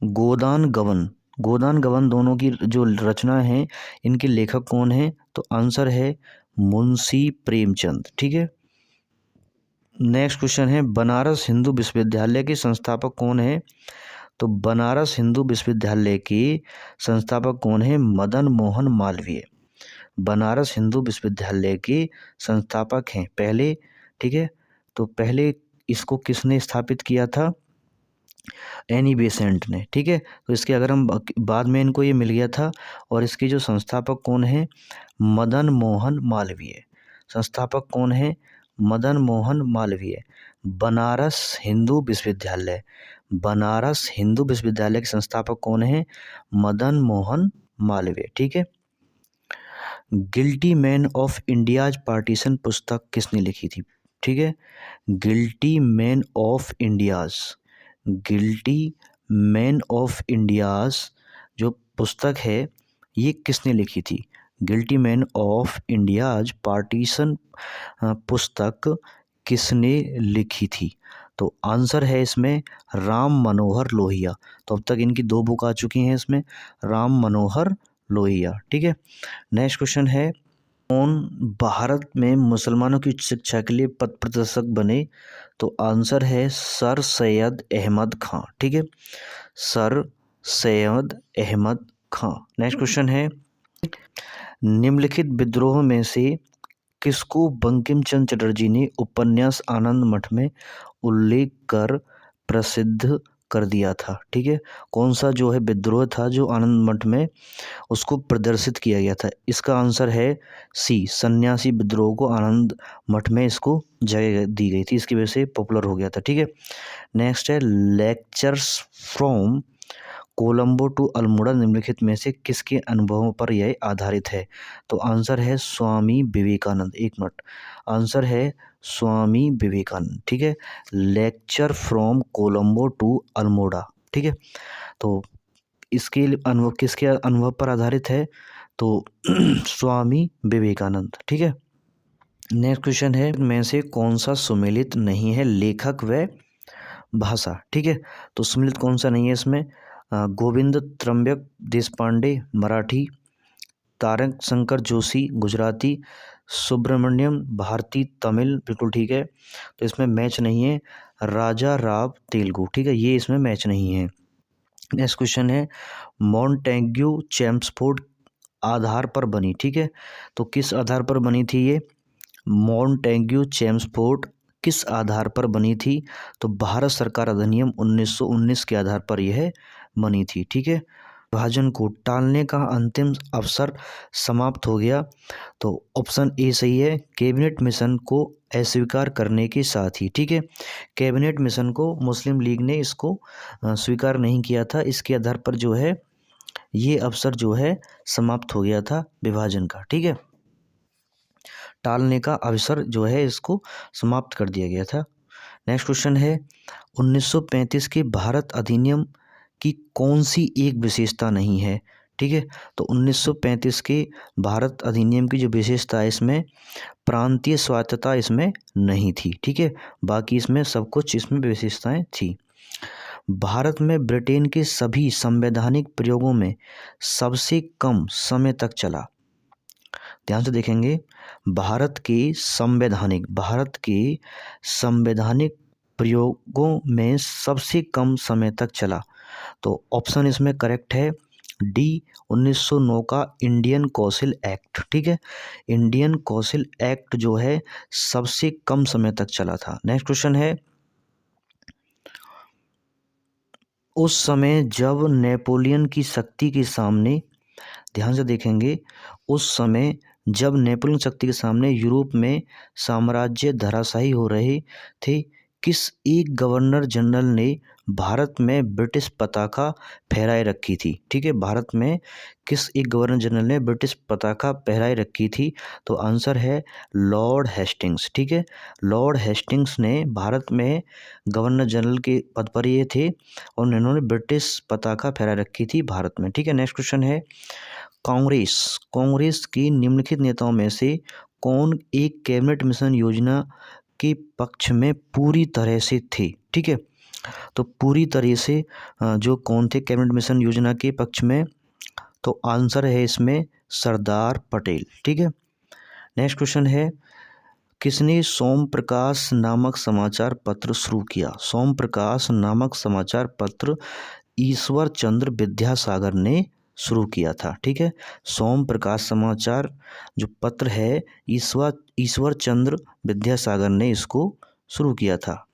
गोदान गबन दोनों की जो रचना है इनके लेखक कौन है? तो आंसर है मुंशी प्रेमचंद। ठीक है, नेक्स्ट क्वेश्चन है बनारस हिंदू विश्वविद्यालय के संस्थापक कौन है? तो बनारस हिंदू विश्वविद्यालय के संस्थापक कौन है? मदन मोहन मालवीय। बनारस हिंदू विश्वविद्यालय के संस्थापक हैं पहले। ठीक है, तो पहले इसको किसने स्थापित किया था? एनी बेसेंट ने। ठीक है, तो इसके अगर हम बाद में इनको ये मिल गया था, और इसके जो संस्थापक कौन है? मदन मोहन मालवीय। संस्थापक कौन है? मदन मोहन मालवीय। बनारस हिंदू विश्वविद्यालय, बनारस हिंदू विश्वविद्यालय के संस्थापक कौन है? मदन मोहन मालवीय। ठीक है, guilty man of India's partition पुस्तक किसने लिखी थी? ठीक है, guilty man of India's, guilty man of India's जो पुस्तक है ये किसने लिखी थी? Guilty man of India's partition पुस्तक किसने लिखी थी? तो आंसर है इसमें राम मनोहर लोहिया। तो अब तक इनकी 2 बुक आ चुकी हैं इसमें, राम मनोहर लोहिया। ठीक है, नेक्स्ट क्वेश्चन है कौन भारत में मुसलमानों की उच्च शिक्षा के लिए पथ प्रदर्शक बने? तो आंसर है सर सैयद अहमद खां। ठीक है, सर सैयद अहमद खां। नेक्स्ट क्वेश्चन है निम्नलिखित विद्रोह में से किसको बंकिम चंद्र चटर्जी ने उपन्यास आनंद मठ में उल्लेख कर प्रसिद्ध कर दिया था? ठीक है, कौन सा जो है विद्रोह था जो आनंद मठ में उसको प्रदर्शित किया गया था? इसका आंसर है सी सन्यासी विद्रोह को आनंद मठ में इसको जगह दी गई थी, इसकी वजह से पॉपुलर हो गया था। ठीक है, नेक्स्ट है lectures from Colombo to Almora निम्नलिखित में से किसके अनुभवों पर यह आधारित है? तो आंसर है स्वामी विवेकानंद। एक मिनट, आंसर है स्वामी विवेकानंद। ठीक है, lecture from Colombo to Almora. ठीक है, तो इसके अनुभव किसके अनुभव पर आधारित है? तो स्वामी विवेकानंद। ठीक है, नेक्स्ट क्वेश्चन है में से कौन सा सुमेलित नहीं है लेखक व भाषा? ठीक है, तो सुमेलित कौन सा नहीं है इसमें? गोविंद त्रयंबक देशपांडे मराठी, तारक शंकर जोशी गुजराती, सुब्रमण्यम भारती तमिल। बिल्कुल ठीक है, तो इसमें मैच नहीं है राजा राव तेलुगु। ठीक है, ये इसमें मैच नहीं है। नेक्स्ट क्वेश्चन है मॉन्टेग्यू चेम्सफोर्ड आधार पर बनी। ठीक है, तो किस आधार पर बनी थी ये? मॉन्टेग्यू चेम्सफोर्ड किस आधार पर बनी थी? तो भारत सरकार अधिनियम 1919 के आधार पर यह बनी थी। ठीक है, विभाजन को टालने का अंतिम अवसर समाप्त हो गया। तो ऑप्शन ए सही है, कैबिनेट मिशन को अस्वीकार करने के साथ ही। ठीक है, कैबिनेट मिशन को मुस्लिम लीग ने इसको स्वीकार नहीं किया था, इसके आधार पर जो है ये अवसर जो है समाप्त हो गया था विभाजन का। ठीक है, टालने का अवसर जो है इसको समाप्त कर दिया गया था। नेक्स्ट क्वेश्चन है 1935 के भारत अधिनियम की कौन सी एक विशेषता नहीं है? ठीक है, तो 1935 के भारत अधिनियम की जो विशेषता है इसमें प्रांतीय स्वायत्तता इसमें नहीं थी। ठीक है, बाकी इसमें सब कुछ इसमें विशेषताएं थी। भारत में ब्रिटेन के सभी संवैधानिक प्रयोगों में सबसे कम समय तक चला। ध्यान से देखेंगे, भारत के संवैधानिक प्रयोगों में सबसे कम समय तक चला। तो ऑप्शन इसमें करेक्ट है डी 1909 का इंडियन कौशल एक्ट। ठीक है, इंडियन कौशल एक्ट जो है सबसे कम समय तक चला था। नेक्स्ट क्वेश्चन है उस समय जब नेपोलियन की शक्ति के सामने, ध्यान से देखेंगे, उस समय जब नेपोलियन शक्ति के सामने यूरोप में साम्राज्य धराशायी हो रहे थे, किस एक गवर्नर जनरल ने भारत में ब्रिटिश पताका फहराए रखी थी? ठीक है, भारत में किस एक गवर्नर जनरल ने ब्रिटिश पताका फहराए रखी थी? तो आंसर है लॉर्ड हेस्टिंग्स। ठीक है, लॉर्ड हेस्टिंग्स ने भारत में गवर्नर जनरल के पद पर ये थे और उन्होंने ब्रिटिश पताका फहराए रखी थी भारत में। ठीक है, नेक्स्ट क्वेश्चन है, कांग्रेस की निम्नलिखित नेताओं में से कौन एक कैबिनेट मिशन योजना के पक्ष में पूरी तरह से थे? ठीक है, तो पूरी तरह से जो कौन थे कैबिनेट मिशन योजना के पक्ष में? तो आंसर है इसमें सरदार पटेल। ठीक है, नेक्स्ट क्वेश्चन है, किसने सोम प्रकाश नामक समाचार पत्र शुरू किया? सोम प्रकाश नामक समाचार पत्र ईश्वर चंद्र विद्यासागर ने शुरू किया था। ठीक है, सोम प्रकाश समाचार जो पत्र है ईश्वर चंद्र विद्यासागर ने इसको शुरू किया था।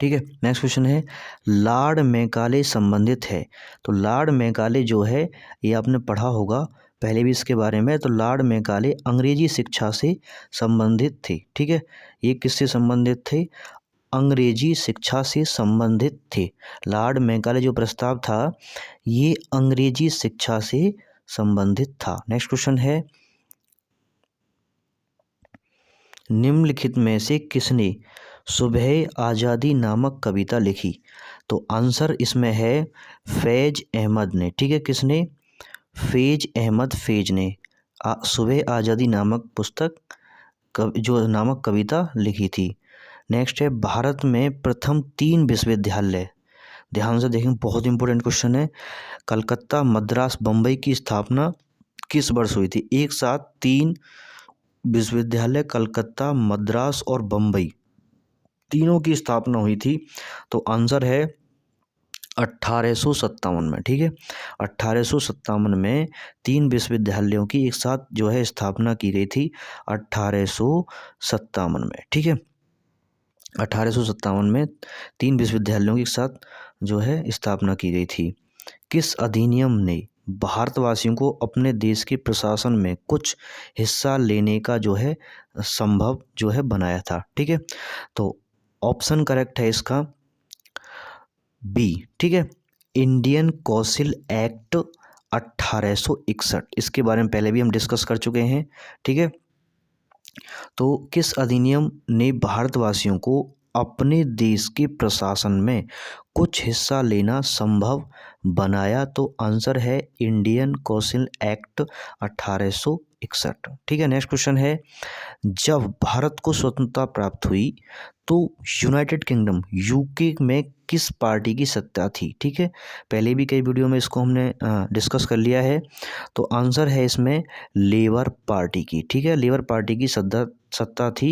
ठीक है, नेक्स्ट क्वेश्चन है, लॉर्ड मैकाले संबंधित है? तो लॉर्ड मैकाले जो है ये आपने पढ़ा होगा पहले भी इसके बारे में। तो लॉर्ड मैकाले अंग्रेजी शिक्षा से संबंधित थे। ठीक है, ये किससे संबंधित थे? अंग्रेजी शिक्षा से संबंधित थे। लॉर्ड मैकाले जो प्रस्ताव था ये अंग्रेजी शिक्षा से संबंधित था। नेक्स्ट क्वेश्चन है, निम्नलिखित में से किसने सुबह आज़ादी नामक कविता लिखी? तो आंसर इसमें है फैज अहमद ने। ठीक है, किसने? फैज अहमद फैज ने सुबह आज़ादी नामक पुस्तक जो नामक कविता लिखी थी। नेक्स्ट है, भारत में प्रथम 3 विश्वविद्यालय, ध्यान से देखें बहुत इंपॉर्टेंट क्वेश्चन है, कलकत्ता, मद्रास, बम्बई की स्थापना किस वर्ष हुई थी? एक साथ 3 विश्वविद्यालय कलकत्ता, मद्रास और बम्बई तीनों की स्थापना हुई थी। तो आंसर है 1857 में। ठीक है, 1857 में 3 विश्वविद्यालयों की एक साथ जो है स्थापना की गई थी 1857 में। ठीक है, 1857 में 3 विश्वविद्यालयों के साथ जो है स्थापना की गई थी। किस अधिनियम ने भारतवासियों को अपने देश के प्रशासन में कुछ हिस्सा लेने का जो है संभव जो है बनाया था? ठीक है, तो ऑप्शन करेक्ट है इसका बी। ठीक है, इंडियन कौंसिल एक्ट 1861, इसके बारे में पहले भी हम डिस्कस कर चुके हैं। ठीक है, तो किस अधिनियम ने भारतवासियों को अपने देश के प्रशासन में कुछ हिस्सा लेना संभव बनाया? तो आंसर है इंडियन कौंसिल एक्ट 1861। ठीक है, नेक्स्ट क्वेश्चन है, जब भारत को स्वतंत्रता प्राप्त हुई तो यूनाइटेड किंगडम यूके में किस पार्टी की सत्ता थी? ठीक है, पहले भी कई वीडियो में इसको हमने डिस्कस कर लिया है। तो आंसर है इसमें लेबर पार्टी की। ठीक है, लेबर पार्टी की सत्ता थी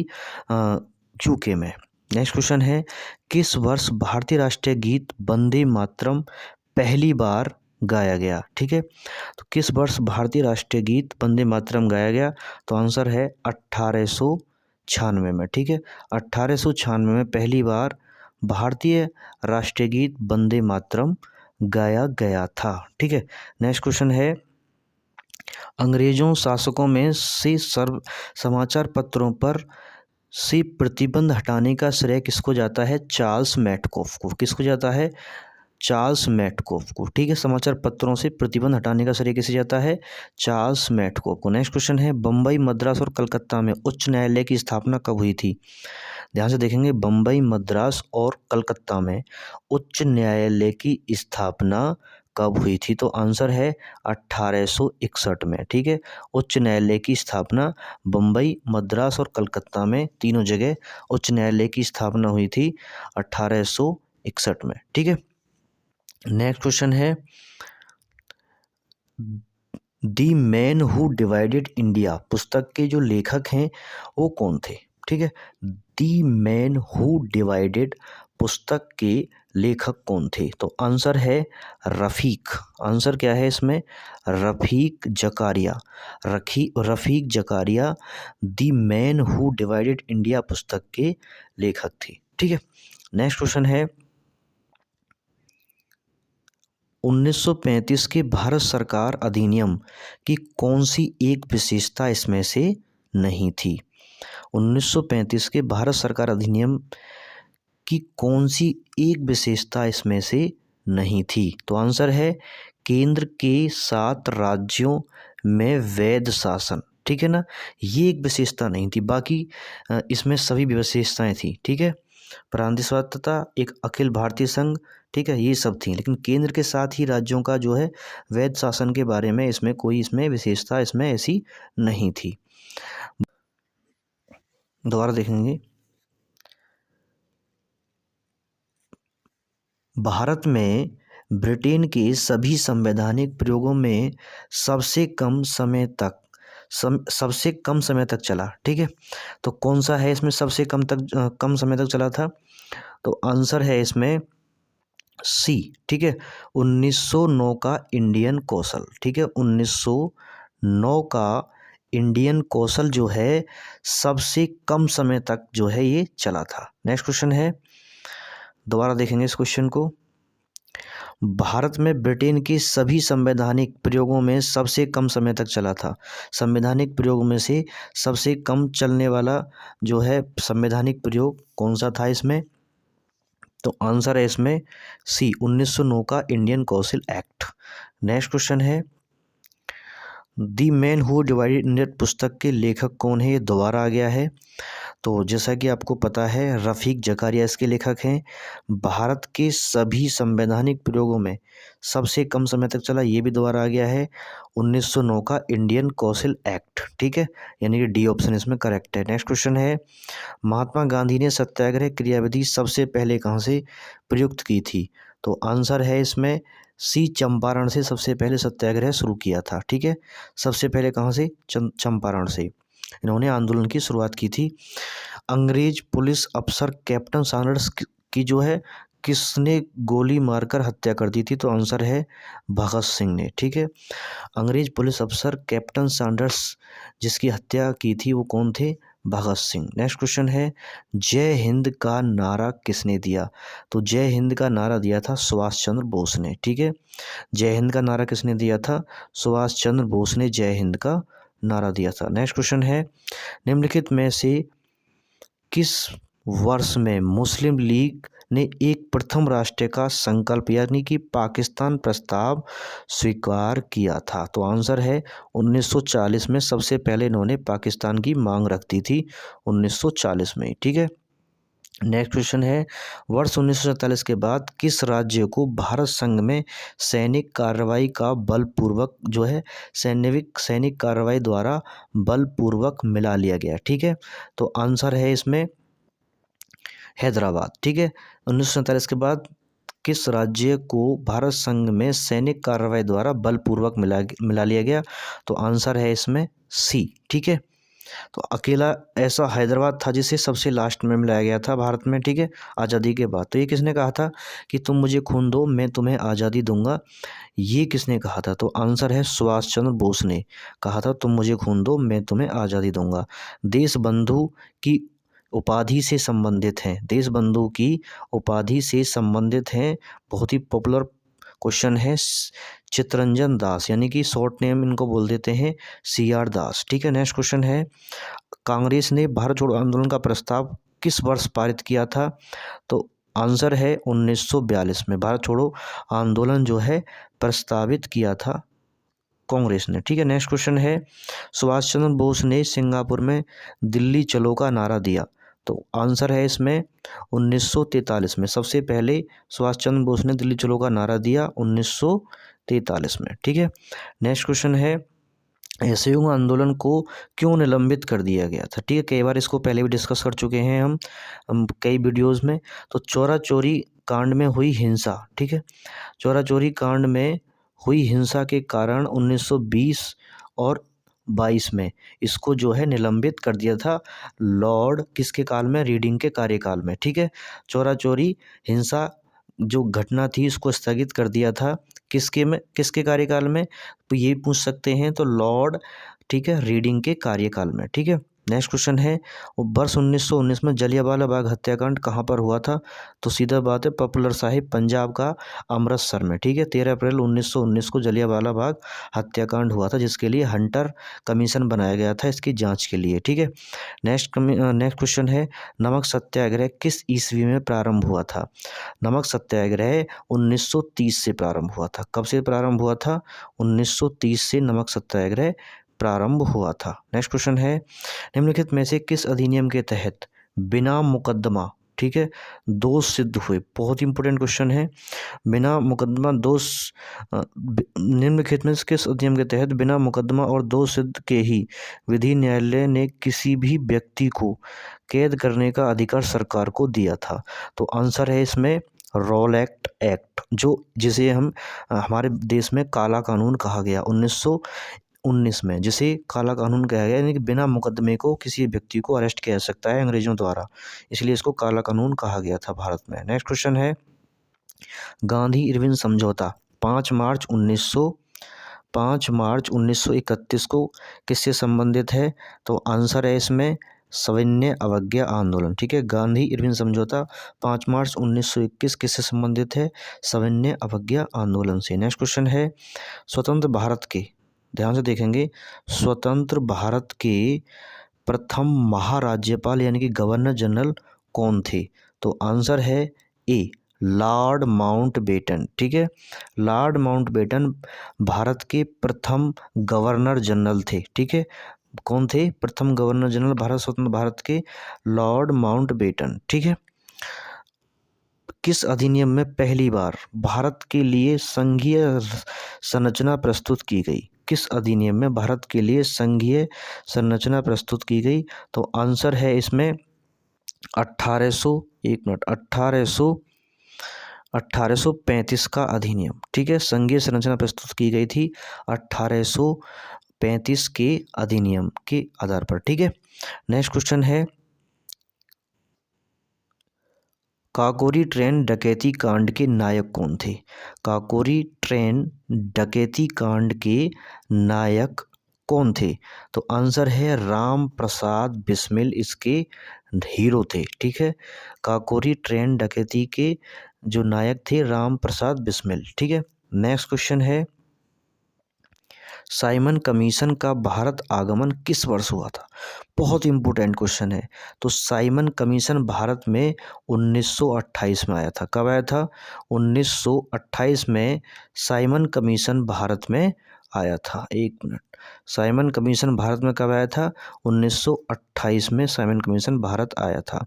यूके में। नेक्स्ट क्वेश्चन है, किस वर्ष भारतीय राष्ट्रीय गीत वंदे मातरम पहली बार गाया गया? ठीक है, तो किस वर्ष भारतीय राष्ट्रीय गीत वंदे मातरम गाया गया? तो आंसर है 1896 में। ठीक है, 1896 में पहली बार भारतीय राष्ट्रीय गीत वंदे मातरम गाया गया था। ठीक है, नेक्स्ट क्वेश्चन है, अंग्रेजों शासकों में से समाचार पत्रों पर से प्रतिबंध हटाने का श्रेय किसको जाता है? चार्ल्स मैटकॉफ को। किसको जाता है? चार्ल्स मैटकॉफ को। ठीक है, समाचार पत्रों से प्रतिबंध हटाने का श्रेय किसे जाता है? चार्ल्स मैटकॉफ को। नेक्स्ट क्वेश्चन है, बम्बई, मद्रास और कलकत्ता में उच्च न्यायालय की स्थापना कब हुई थी? ध्यान से देखेंगे, बम्बई, मद्रास और कलकत्ता में उच्च न्यायालय की स्थापना कब हुई थी? तो आंसर है 1861 में। ठीक है, उच्च न्यायालय की स्थापना बम्बई, मद्रास और कलकत्ता में तीनों जगह उच्च न्यायालय की स्थापना हुई थी 1861 में। ठीक है, नेक्स्ट क्वेश्चन है, दी मैन हु डिवाइडेड इंडिया पुस्तक के जो लेखक हैं वो कौन थे? ठीक है, दी मैन हु डिवाइडेड पुस्तक के लेखक कौन थे? तो आंसर है रफ़ीक। आंसर क्या है इसमें? Rafiq Zakaria. Rafiq Zakaria the man who divided India पुस्तक के लेखक थे। ठीक है, नेक्स्ट क्वेश्चन है, 1935 के भारत सरकार अधिनियम की कौन सी एक विशेषता इसमें से नहीं थी? 1935 के भारत सरकार अधिनियम कि कौन सी एक विशेषता इसमें से नहीं थी। तो आंसर है केंद्र के 7 राज्यों में वैध शासन, ठीक है ना, ये एक विशेषता नहीं थी, बाकी इसमें सभी विशेषताएं थी, ठीक है। प्रांतीय स्वायत्तता, एक अखिल भारतीय संघ, ठीक है, ये सब थी, लेकिन केंद्र के साथ ही राज्यों का जो है वैध शासन के बारे में इसमें कोई इसमें विशेषता इसमें ऐसी नहीं थी। दोबारा देखेंगे, भारत में ब्रिटेन के सभी संवैधानिक प्रयोगों में सबसे कम समय तक चला, ठीक है। तो कौन सा है इसमें सबसे कम समय तक चला था? तो आंसर है इसमें सी, ठीक है, 1909 का इंडियन कौशल, ठीक है, 1909 का इंडियन कौशल जो है सबसे कम समय तक जो है ये चला था। नेक्स्ट क्वेश्चन है, दोबारा देखेंगे इस क्वेश्चन को। भारत में ब्रिटेन के सभी संवैधानिक प्रयोगों में सबसे कम समय तक चला था। संवैधानिक प्रयोग में से सबसे कम चलने वाला जो है संवैधानिक प्रयोग कौन सा था इसमें? तो आंसर है इसमें सी, 1909 का इंडियन कौशल एक्ट। नेक्स्ट क्वेश्चन है, दी मैन हु डिवाइडेड इंडिया पुस्तक के लेखक कौन है? ये दोबारा आ गया है। तो जैसा कि आपको पता है रफ़ीक जकारिया इसके लेखक हैं। भारत के सभी संवैधानिक प्रयोगों में सबसे कम समय तक चला, ये भी दोबारा आ गया है, 1909 का इंडियन कौशल एक्ट, ठीक है, यानी कि डी ऑप्शन इसमें करेक्ट है। नेक्स्ट क्वेश्चन है, महात्मा गांधी ने सत्याग्रह क्रियाविधि सबसे पहले कहाँ से प्रयुक्त की थी? तो आंसर है इसमें सी, चंपारण से सबसे पहले सत्याग्रह शुरू किया था, ठीक है। सबसे पहले कहाँ से? चंपारण से इन्होंने आंदोलन की शुरुआत की थी। अंग्रेज पुलिस अफसर कैप्टन सैंडर्स की जो है किसने गोली मारकर हत्या कर दी थी? तो आंसर है भगत सिंह ने, ठीक है। अंग्रेज पुलिस अफसर कैप्टन सैंडर्स जिसकी हत्या की थी वो कौन थे? भगत सिंह। नेक्स्ट क्वेश्चन है, जय हिंद का नारा किसने दिया? तो जय हिंद का नारा दिया था सुभाष चंद्र बोस ने, ठीक है। जय हिंद का नारा किसने दिया था? सुभाष चंद्र बोस ने जय हिंद का नारा दिया था। नेक्स्ट क्वेश्चन है, निम्नलिखित में से किस वर्ष में मुस्लिम लीग ने एक प्रथम राष्ट्र का संकल्प यानी कि पाकिस्तान प्रस्ताव स्वीकार किया था? तो आंसर है 1940 में सबसे पहले इन्होंने पाकिस्तान की मांग रख दी थी 1940 में, ठीक है। नेक्स्ट क्वेश्चन है, वर्ष 1947 के बाद किस राज्य को भारत संघ में सैनिक कार्रवाई का बलपूर्वक जो है सैनिक कार्रवाई द्वारा बलपूर्वक मिला लिया गया, ठीक है। तो आंसर है इसमें हैदराबाद, ठीक है। 1947 के बाद किस राज्य को भारत संघ में सैनिक कार्रवाई द्वारा बलपूर्वक मिला लिया गया? तो आंसर है इसमें सी, ठीक है। तो अकेला ऐसा हैदराबाद था जिसे सबसे लास्ट में मिलाया गया था भारत में, ठीक है, आज़ादी के बाद। तो ये किसने कहा था कि तुम मुझे खून दो मैं तुम्हें आज़ादी दूंगा? ये किसने कहा था? तो आंसर है सुभाष चंद्र बोस ने कहा था तुम मुझे खून दो मैं तुम्हें आज़ादी दूंगा। देश बंधु की उपाधि से संबंधित हैं, देश बंधु की उपाधि से संबंधित हैं, बहुत ही पॉपुलर क्वेश्चन है, चित्तरंजन दास यानी कि शॉर्ट नेम इनको बोल देते हैं CR दास, ठीक है। नेक्स्ट क्वेश्चन है, कांग्रेस ने भारत छोड़ो आंदोलन का प्रस्ताव किस वर्ष पारित किया था? तो आंसर है 1942 में भारत छोड़ो आंदोलन जो है प्रस्तावित किया था कांग्रेस ने, ठीक है। नेक्स्ट क्वेश्चन है, सुभाष चंद्र बोस ने सिंगापुर में दिल्ली चलो का नारा दिया? तो आंसर है इसमें 1943 में सबसे पहले सुभाष चंद्र बोस ने दिल्ली चलो का नारा दिया 1943 में, ठीक है। नेक्स्ट क्वेश्चन है, असहयोग आंदोलन को क्यों निलंबित कर दिया गया था? ठीक है, कई बार इसको पहले भी डिस्कस कर चुके हैं हम कई वीडियोस में। तो चोरा चोरी कांड में हुई हिंसा, ठीक है, चोरा चोरी कांड में हुई हिंसा के कारण 1920 और 22 में इसको जो है निलंबित कर दिया था लॉर्ड किसके काल में? रीडिंग के कार्यकाल में, ठीक है। चोरा चोरी हिंसा जो घटना थी इसको स्थगित कर दिया था किसके कार्यकाल में? तो ये पूछ सकते हैं, तो लॉर्ड, ठीक है, रीडिंग के कार्यकाल में, ठीक है। नेक्स्ट क्वेश्चन है, वर्ष 1919 में जलियांवाला बाग हत्याकांड कहाँ पर हुआ था? तो सीधा बात है, पॉपुलर साहिब पंजाब का अमृतसर में। ठीक है, 13 अप्रैल 1919 को जलियांवाला बाग हत्याकांड हुआ था, जिसके लिए हंटर कमीशन बनाया गया था इसकी जांच के लिए। ठीक है, नेक्स्ट क्वेश्चन है, नमक सत्याग्रह किस ईस्वी में प्रारंभ हुआ था? नमक सत्याग्रह 1930 से प्रारंभ हुआ था। कब से प्रारंभ हुआ था? 1930 से नमक सत्याग्रह प्रारंभ हुआ था। नेक्स्ट क्वेश्चन है, निम्नलिखित में से किस अधिनियम के तहत बिना मुकदमा, ठीक है, दोष सिद्ध हुए? बहुत इंपॉर्टेंट क्वेश्चन है। बिना मुकदमा दोष निम्नलिखित में से किस अधिनियम के तहत बिना मुकदमा और दोष सिद्ध के ही विधि न्यायालय ने किसी भी व्यक्ति को कैद करने का अधिकार सरकार को दिया था? तो आंसर है इसमें रॉल एक्ट जो जिसे हम हमारे देश में काला कानून कहा गया 1919 में, जिसे काला कानून कहा गया, यानी कि बिना मुकदमे को किसी व्यक्ति को अरेस्ट किया जा सकता है अंग्रेजों द्वारा, इसलिए इसको काला कानून कहा गया था भारत में। नेक्स्ट क्वेश्चन है, गांधी इरविन समझौता 5 मार्च 1931 को किससे संबंधित है? तो आंसर है इसमें सविनय अवज्ञा आंदोलन। ठीक है, गांधी इरविन समझौता 5 मार्च 1921 किससे संबंधित है? सविनय अवज्ञा आंदोलन से। नेक्स्ट क्वेश्चन है, स्वतंत्र भारत के, ध्यान से देखेंगे, स्वतंत्र भारत के प्रथम महाराज्यपाल यानी कि गवर्नर जनरल कौन थे? तो आंसर है ए लॉर्ड माउंटबेटन। ठीक है, लॉर्ड माउंटबेटन भारत के प्रथम गवर्नर जनरल थे। ठीक है, कौन थे प्रथम गवर्नर जनरल भारत, स्वतंत्र भारत के? Lord Mountbatten. ठीक है, किस अधिनियम में पहली बार भारत के लिए संघीय संरचना प्रस्तुत की गई? किस अधिनियम में भारत के लिए संघीय संरचना प्रस्तुत की गई? तो आंसर है इसमें 1835 का अधिनियम। ठीक है, संघीय संरचना प्रस्तुत की गई थी 1835 के अधिनियम के आधार पर। ठीक है, नेक्स्ट क्वेश्चन है, काकोरी ट्रेन डकैती कांड के नायक कौन थे? काकोरी ट्रेन डकैती कांड के नायक कौन थे? तो आंसर है राम प्रसाद बिस्मिल इसके हीरो थे। ठीक है, काकोरी ट्रेन डकैती के जो नायक थे राम प्रसाद बिस्मिल। ठीक है, नेक्स्ट क्वेश्चन है, साइमन कमीशन का भारत आगमन किस वर्ष हुआ था? बहुत इंपॉर्टेंट क्वेश्चन है। तो साइमन कमीशन भारत में 1928 में आया था। कब आया था? 1928 में साइमन कमीशन भारत में आया था। एक मिनट, साइमन कमीशन भारत में कब आया था? 1928 में साइमन कमीशन भारत आया था,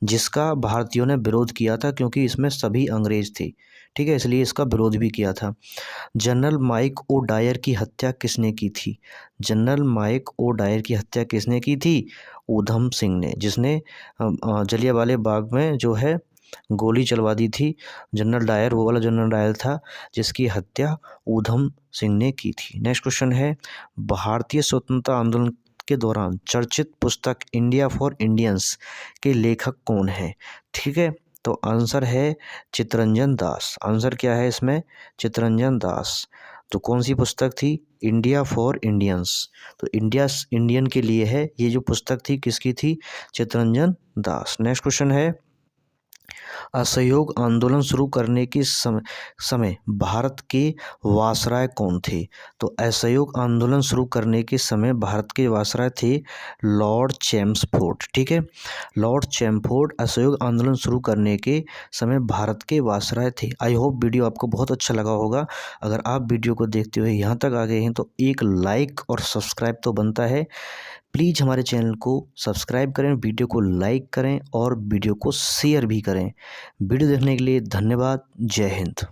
जिसका भारतीयों ने विरोध किया था क्योंकि इसमें सभी अंग्रेज थे। ठीक है, इसलिए इसका विरोध भी किया था। जनरल माइक ओ डायर की हत्या किसने की थी? जनरल माइक ओ डायर की हत्या किसने की थी? ऊधम सिंह ने, जिसने जलियांवाला बाग में जो है गोली चलवा दी थी। जनरल डायर वो वाला जनरल डायर था जिसकी हत्या ऊधम सिंह ने की थी। नेक्स्ट क्वेश्चन है, भारतीय स्वतंत्रता आंदोलन के दौरान चर्चित पुस्तक इंडिया फॉर इंडियंस के लेखक कौन है? ठीक है, तो आंसर है चित्तरंजन दास। आंसर क्या है इसमें? चित्तरंजन दास। तो कौन सी पुस्तक थी? India for Indians. तो इंडियन के लिए है, ये जो पुस्तक थी किसकी थी? चित्तरंजन दास। नेक्स्ट क्वेश्चन है, असहयोग आंदोलन शुरू करने के समय भारत के वायसराय कौन थे? तो असहयोग आंदोलन शुरू करने के समय भारत के वायसराय थे लॉर्ड चैम्सफोर्ड। ठीक है, लॉर्ड चैम्सफोर्ड असहयोग आंदोलन शुरू करने के समय भारत के वायसराय थे। आई होप वीडियो आपको बहुत अच्छा लगा होगा। अगर आप वीडियो को देखते हुए यहाँ तक आ गए हैं तो एक लाइक और सब्सक्राइब तो बनता है। प्लीज़ हमारे चैनल को सब्सक्राइब करें, वीडियो को लाइक करें और वीडियो को शेयर भी करें। वीडियो देखने के लिए धन्यवाद। जय हिंद।